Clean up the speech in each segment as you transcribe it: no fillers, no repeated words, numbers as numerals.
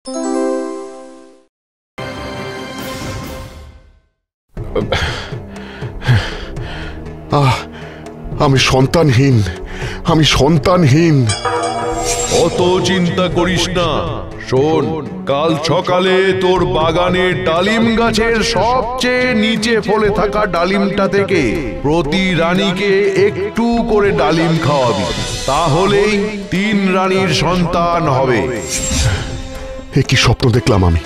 আমি সন্তানহীন, আমি সন্তানহীন। অত চিন্তা করিস না। শোন, কাল সকালে তোর বাগানের ডালিম গাছের সবচেয়ে নিচে ফলে থাকা ডালিমটা থেকে প্রতি রানীকে একটু করে ডালিম খাওয়াবি, তাহলেই 3 রানীর সন্তান হবে। এ কি স্বপ্ন দেখলাম আমি?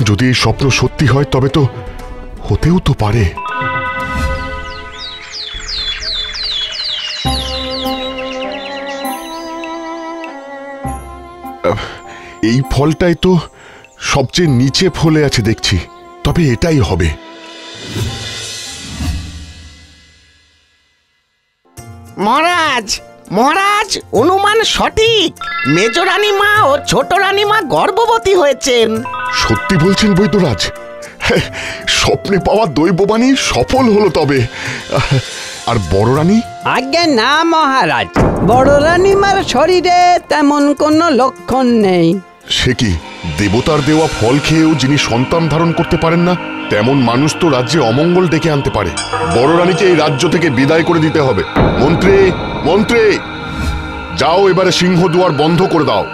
যদি এই স্বপ্ন সত্যি হয় তবে তো হতেও তো পারে। এই ফলটাই তো সবচেয়ে নিচে ফলে আছে দেখছি, তবে এটাই হবে। মহারাজ, মহারাজ, অনুমান সঠিক। মেজ রানীমা ও ছোট রানীমা গর্ভবতী হয়েছেন। সত্যি বলছেন বৈদ্যরাজ? স্বপ্নে পাওয়া দৈববাণী সফল হলো তবে। আর বড় রানী? আজ্ঞে না মহারাজ, বড় রানীমার শরীরে তেমন কোনো লক্ষণ নেই। সে কি, দেবতার দেওয়া ফল খেয়েও যিনি সন্তান ধারণ করতে পারেন না, তেমন মানুষ তো রাজ্যে অমঙ্গল ডেকে আনতে পারে। বড় রানীকে এই রাজ্য থেকে বিদায় করে দিতে হবে। মন্ত্রী, মন্ত্রী, যাও এবারে সিংহদুয়ার বন্ধ করে দাও।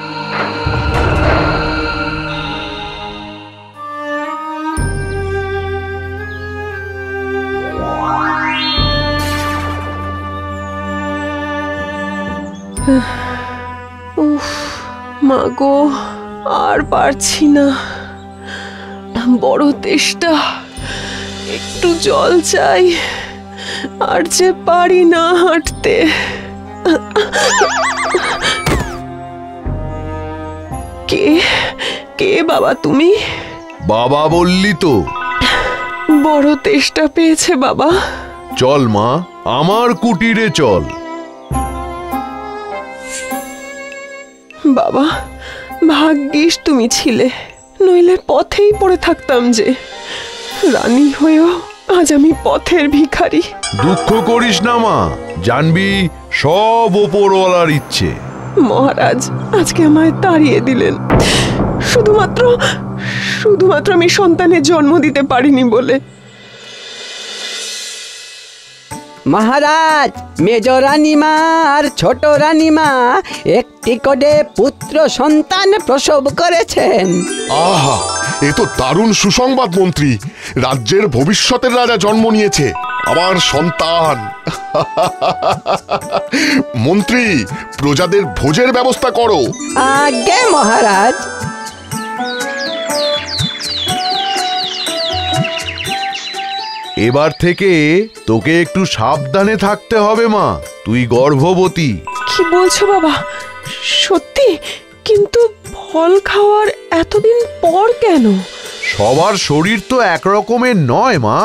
উফ, মাগো, আর পারছি না, বড় তেষ্টা, একটু জল চাই, আর যে পারি না হাঁটতে। কে কে বাবা তুমি? বাবা বললি তো। বড় তেষ্টা পেয়েছে বাবা। চল মা, আমার কুটিরে চল। বাবা, ভাগ্যিস তুমি ছিলে, নইলে পথেই পড়ে থাকতাম যে। রানী হয়েও আজ আমি পথের ভিখারি। দুঃখ করিস না মা, জানবি সব ওপরওয়ালার ইচ্ছে। মহারাজ আজকে আমায় তাড়িয়ে দিলেন শুধুমাত্র আমি সন্তানের জন্ম দিতে পারিনি বলে। মহারাজ, মেজ রানীমা আর ছোট রানীমা একটি করে পুত্র সন্তান প্রসব করেছেন। আহা, এ তো দারুণ সুসংবাদ মন্ত্রী। রাজ্যের ভবিষ্যতের রাজা জন্ম নিয়েছে, আমার সন্তান। মন্ত্রী, প্রজাদের ভোজের ব্যবস্থা করো। আজ্ঞে মহারাজ। এবার থেকে তোকে একটু সাবধানে থাকতে হবে মা, তুই গর্ভবতী। কি বলছো বাবা? সত্যি? কিন্তু ফল খাওয়ার এতদিন পর কেন? সবার শরীর তো একরকমের নয় মা।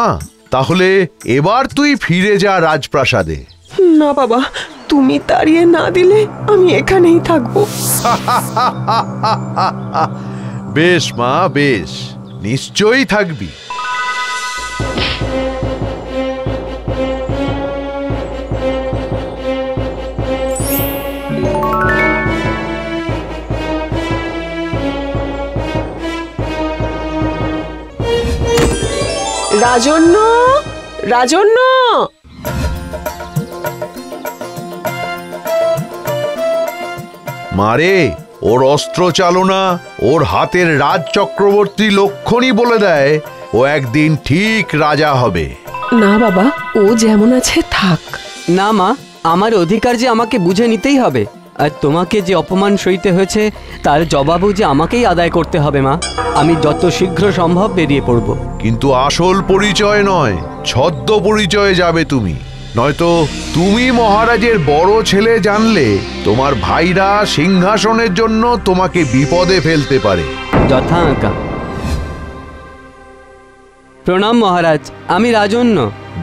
তাহলে এবার তুই ফিরে যা রাজপ্রাসাদে। না বাবা, তুমি তাড়িয়ে না দিলে আমি এখানেই থাকবো। বেশ মা, বেশ, নিশ্চয়ই থাকবি। রাজন্য, রাজন্য, মারে, ওর অস্ত্র চালনা, ওর হাতের রাজ চক্রবর্তী লক্ষণই বলে দেয় ও একদিন ঠিক রাজা হবে। না বাবা, ও যেমন আছে থাক। না মা, আমার অধিকার যে আমাকে বুঝে নিতেই হবে, আর তোমাকে যে অপমান সইতে হয়েছে তার জবাবও যে আমাকেই আদায় করতে হবে মা। আমি যত শীঘ্র সম্ভব বেরিয়ে পড়ব। কিন্তু আসল পরিচয় নয়, ছদ্ম পরিচয়ে যাবে তুমি। নয়তো তুমি মহারাজের বড় ছেলে জানলে তোমার ভাইরা সিংহাসনের জন্য তোমাকে বিপদে ফেলতে পারে। যথা আজ্ঞা। প্রণাম মহারাজ, আমি রাজন্য।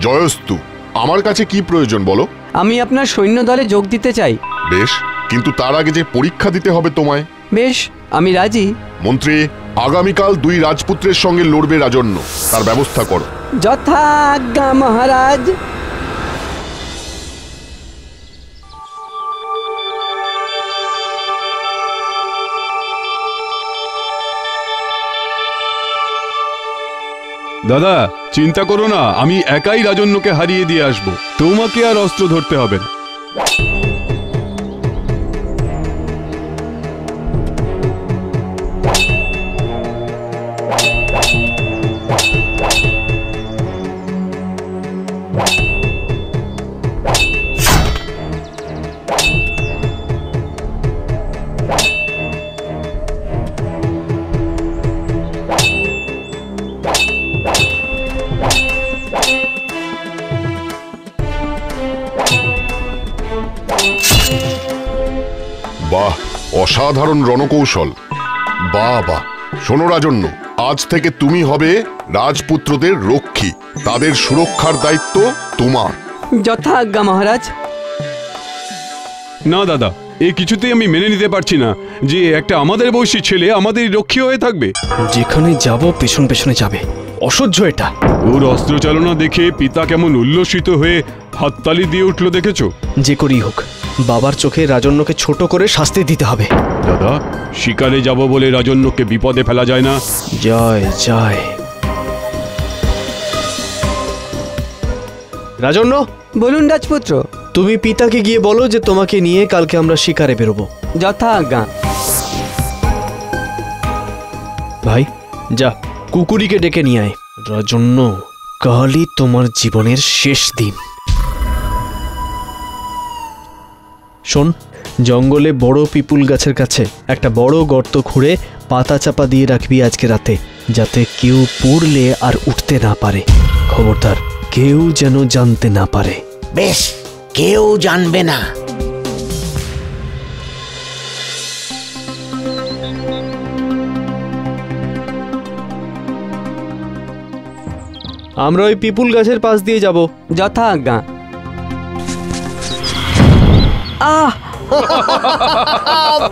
জয়স্তু। আমার কাছে কি প্রয়োজন বলো? আমি আপনার সৈন্য দলে যোগ দিতে চাই। বেশ, কিন্তু তার আগে যে পরীক্ষা দিতে হবে তোমায়। বেশ, আমি রাজি। মন্ত্রী, আগামীকাল 2 রাজপুত্রের সঙ্গে লড়বে রাজন্য, তার ব্যবস্থা করো। যথা আজ্ঞা মহারাজ। দাদা চিন্তা করো না, আমি একাই রাজন্যকে হারিয়ে দিয়ে আসব, তোমাকে আর অস্ত্র ধরতে হবে না। বাহ, অসাধারণ রণকৌশল। বাহ বাহ। শোনো রাজন্য, আজ থেকে তুমি হবে রাজপুত্রদের রক্ষী, তাদের সুরক্ষার দায়িত্ব তোমার। যথা আজ্ঞা মহারাজ। না দাদা, এই কিছুতেই আমি মেনে নিতে পারছি না যে একটা আমাদের বয়সী ছেলে আমাদের রক্ষী হয়ে থাকবে। যেখানে যাব পেছন পেছনে যাবে, অসহ্য এটা। ওর অস্ত্রচালনা দেখে পিতা কেমন উল্লসিত হয়ে হাততালি দিয়ে উঠলো দেখেছো? যে করেই হোক বাবার চোখে রাজন্যকে ছোট করে শাস্তি দিতে হবে। দাদা, শিকারে যাব বলে রাজন্যকে বিপদে ফেলা যায় না। জয় জয়। রাজন্য, বলুন রাজপুত্র। তুমি পিতাকে গিয়ে বলো যে তোমাকে নিয়ে কালকে আমরা শিকারে বেরোবো। যথা আজ্ঞা। ভাই যা, কুকুরিকে ডেকে নিয়ে আয়। রাজন্য, কালই তোমার জীবনের শেষ দিন। শোন, জঙ্গলে বড় পিপুল গাছের কাছে একটা বড় গর্ত খুঁড়ে পাতা চাপা দিয়ে রাখবি আজকে রাতে, যাতে কেউ পড়লে আর উঠতে না পারে। খবরদার, কেউ যেন জানতে না পারে। বেশ, কেউ জানবে না। আমরা ওই পিপুল গাছের পাশ দিয়ে যাব। যথা আজ্ঞা।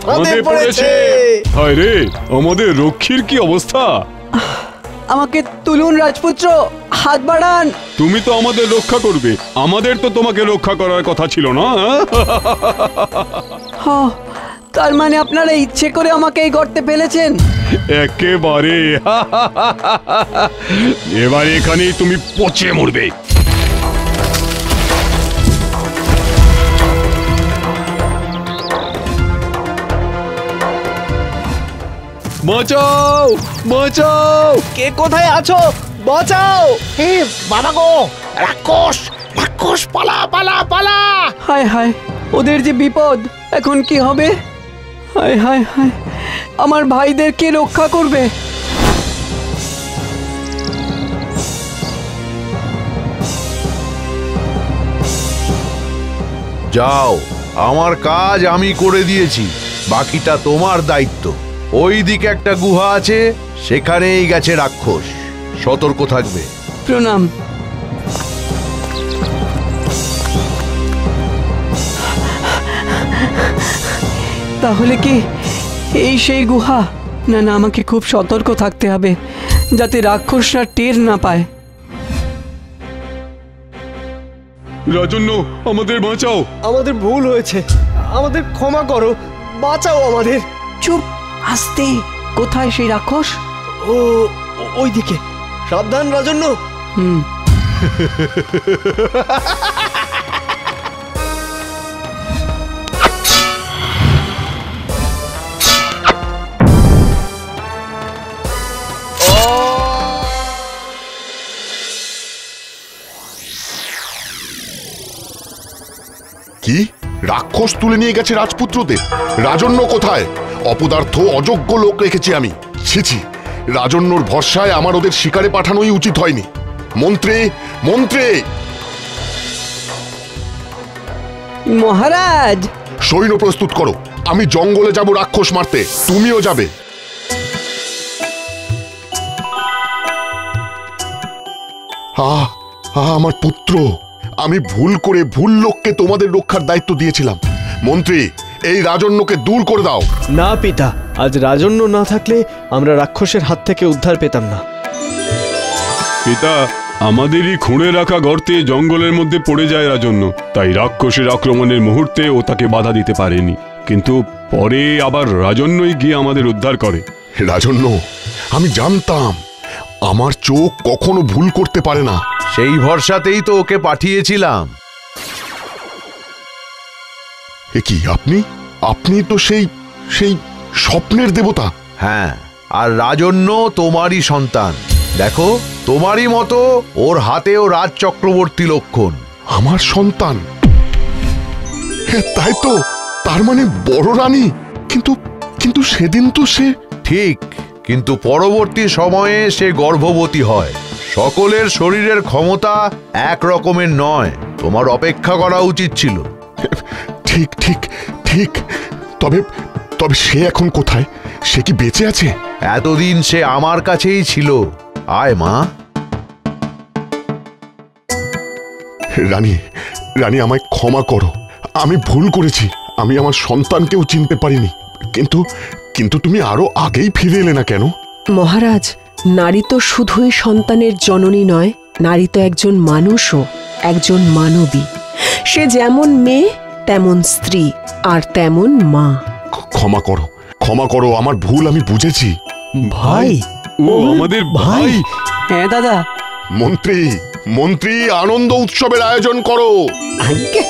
ফাঁদে পড়েছে। হায় রে, আমাদের রক্ষীর কি অবস্থা! আমাকে তুলুন রাজপুত্র, হাত বাড়ান। তুমি তো আমাদের রক্ষা করবে, আমাদের তো তোমাকে রক্ষা করার কথা ছিল না। তার মানে আপনারা ইচ্ছে করে আমাকে এই গর্তে ফেলেছেন? একেবারে। এবার এখানেই তুমি পচে মরবে। বাঁচাও, বাঁচাও! কে কোথায় আছো? বাঁচাও! হে বাবা গো, রাক্ষস, রাক্ষস, পালা পালা পালা! হায় হায়, ওদের যে বিপদ, এখন কি হবে? হায় হায় হায়, আমার ভাইদের কে রক্ষা করবে? যাও, আমার কাজ আমি করে দিয়েছি, বাকিটা তোমার দায়িত্ব। ওই দিকে একটা গুহা আছে, সেখানেই গেছে রাক্ষস, সতর্ক থাকবে। প্রণাম। তাহলে কি এই সেই গুহা? না না, আমাকে খুব সতর্ক থাকতে হবে যাতে রাক্ষসরা টের না পায়। রাজন্য, আমাদের বাঁচাও। আমাদের ভুল হয়েছে, আমাদের ক্ষমা করো, বাঁচাও আমাদের। চুপ, আস্তে। কোথায় সেই রাক্ষস? ও ওইদিকে। সাবধান রাজন্য। কি, রাক্ষস তুলে নিয়ে গেছে রাজপুত্রদের? রাজন্য কোথায়? অপদার্থ, অযোগ্য লোক রেখেছি আমি। ছিছি, রাজন্যর ভরসায় আমার ওদের শিকারে পাঠানোই উচিত হয়নি। মন্ত্রী, মন্ত্রী! মহারাজ, সৈন্য প্রস্তুত করো, আমি জঙ্গলে যাব রাক্ষস মারতে, তুমিও যাবে। আমার পুত্র, আমি ভুল করে ভুল লোককে তোমাদের রক্ষার দায়িত্ব দিয়েছিলাম। মন্ত্রী, এই রাজন্যকে দূর করে দাও। না পিতা, আজ রাজন্য না থাকলে আমরা রাক্ষসের হাত থেকে উদ্ধার পেতাম না। পিতা, আমাদেরই খুঁড়ে রাখা গর্তে জঙ্গলের মধ্যে পড়ে যায় রাজন্য, তাই রাক্ষসের আক্রমণের মুহূর্তে ও তাকে বাধা দিতে পারেনি, কিন্তু পরে আবার রাজন্যই গিয়ে আমাদের উদ্ধার করে। রাজন্য, আমি জানতাম আমার চোখ কখনো ভুল করতে পারে না। সেই ভরসাতেই তো ওকে পাঠিয়েছিলাম। এ কি আপনি? আপনি তো সেই সেই স্বপ্নের দেবতা। হ্যাঁ, আর রাজন্য তোমারই সন্তান। দেখো, তোমারই মতো ওর হাতেও রাজ চক্রবর্তী লক্ষণ। আমার সন্তান? হ্যাঁ, তাই তো। তার মানে বড় রানী। কিন্তু কিন্তু সেদিন তো সে... ঠিক, কিন্তু পরবর্তী সময়ে সে গর্ভবতী হয়। সকলের শরীরের ক্ষমতা এক রকমের নয়। তোমার অপেক্ষা করা উচিত ছিল। ঠিক ঠিক ঠিক। তবে তবে সে এখন কোথায়? সে কি বেঁচে আছে? এতদিন সে আমার কাছেই ছিল। আয় মা। রানী, রানী আমায় ক্ষমা করো। আমি ভুল করেছি। আমি আমার সন্তানকেও চিনতে পারিনি। কিন্তু কিন্তু তুমি আরো আগেই ফিরে এলে না কেন? মহারাজ, নারী তো শুধুই সন্তানের জননী নয়, নারী তো একজন মানুষও, একজন মানবী। সে যেমন মেয়ে তেমন স্ত্রী আর তেমন মা। ক্ষমা করো, ক্ষমা করো। আমার ভুল আমি বুঝেছি। ভাই, ও আমাদের ভাই। হ্যাঁ দাদা। মন্ত্রী, মন্ত্রী, আনন্দ উৎসবের আয়োজন করো। আজ্ঞে।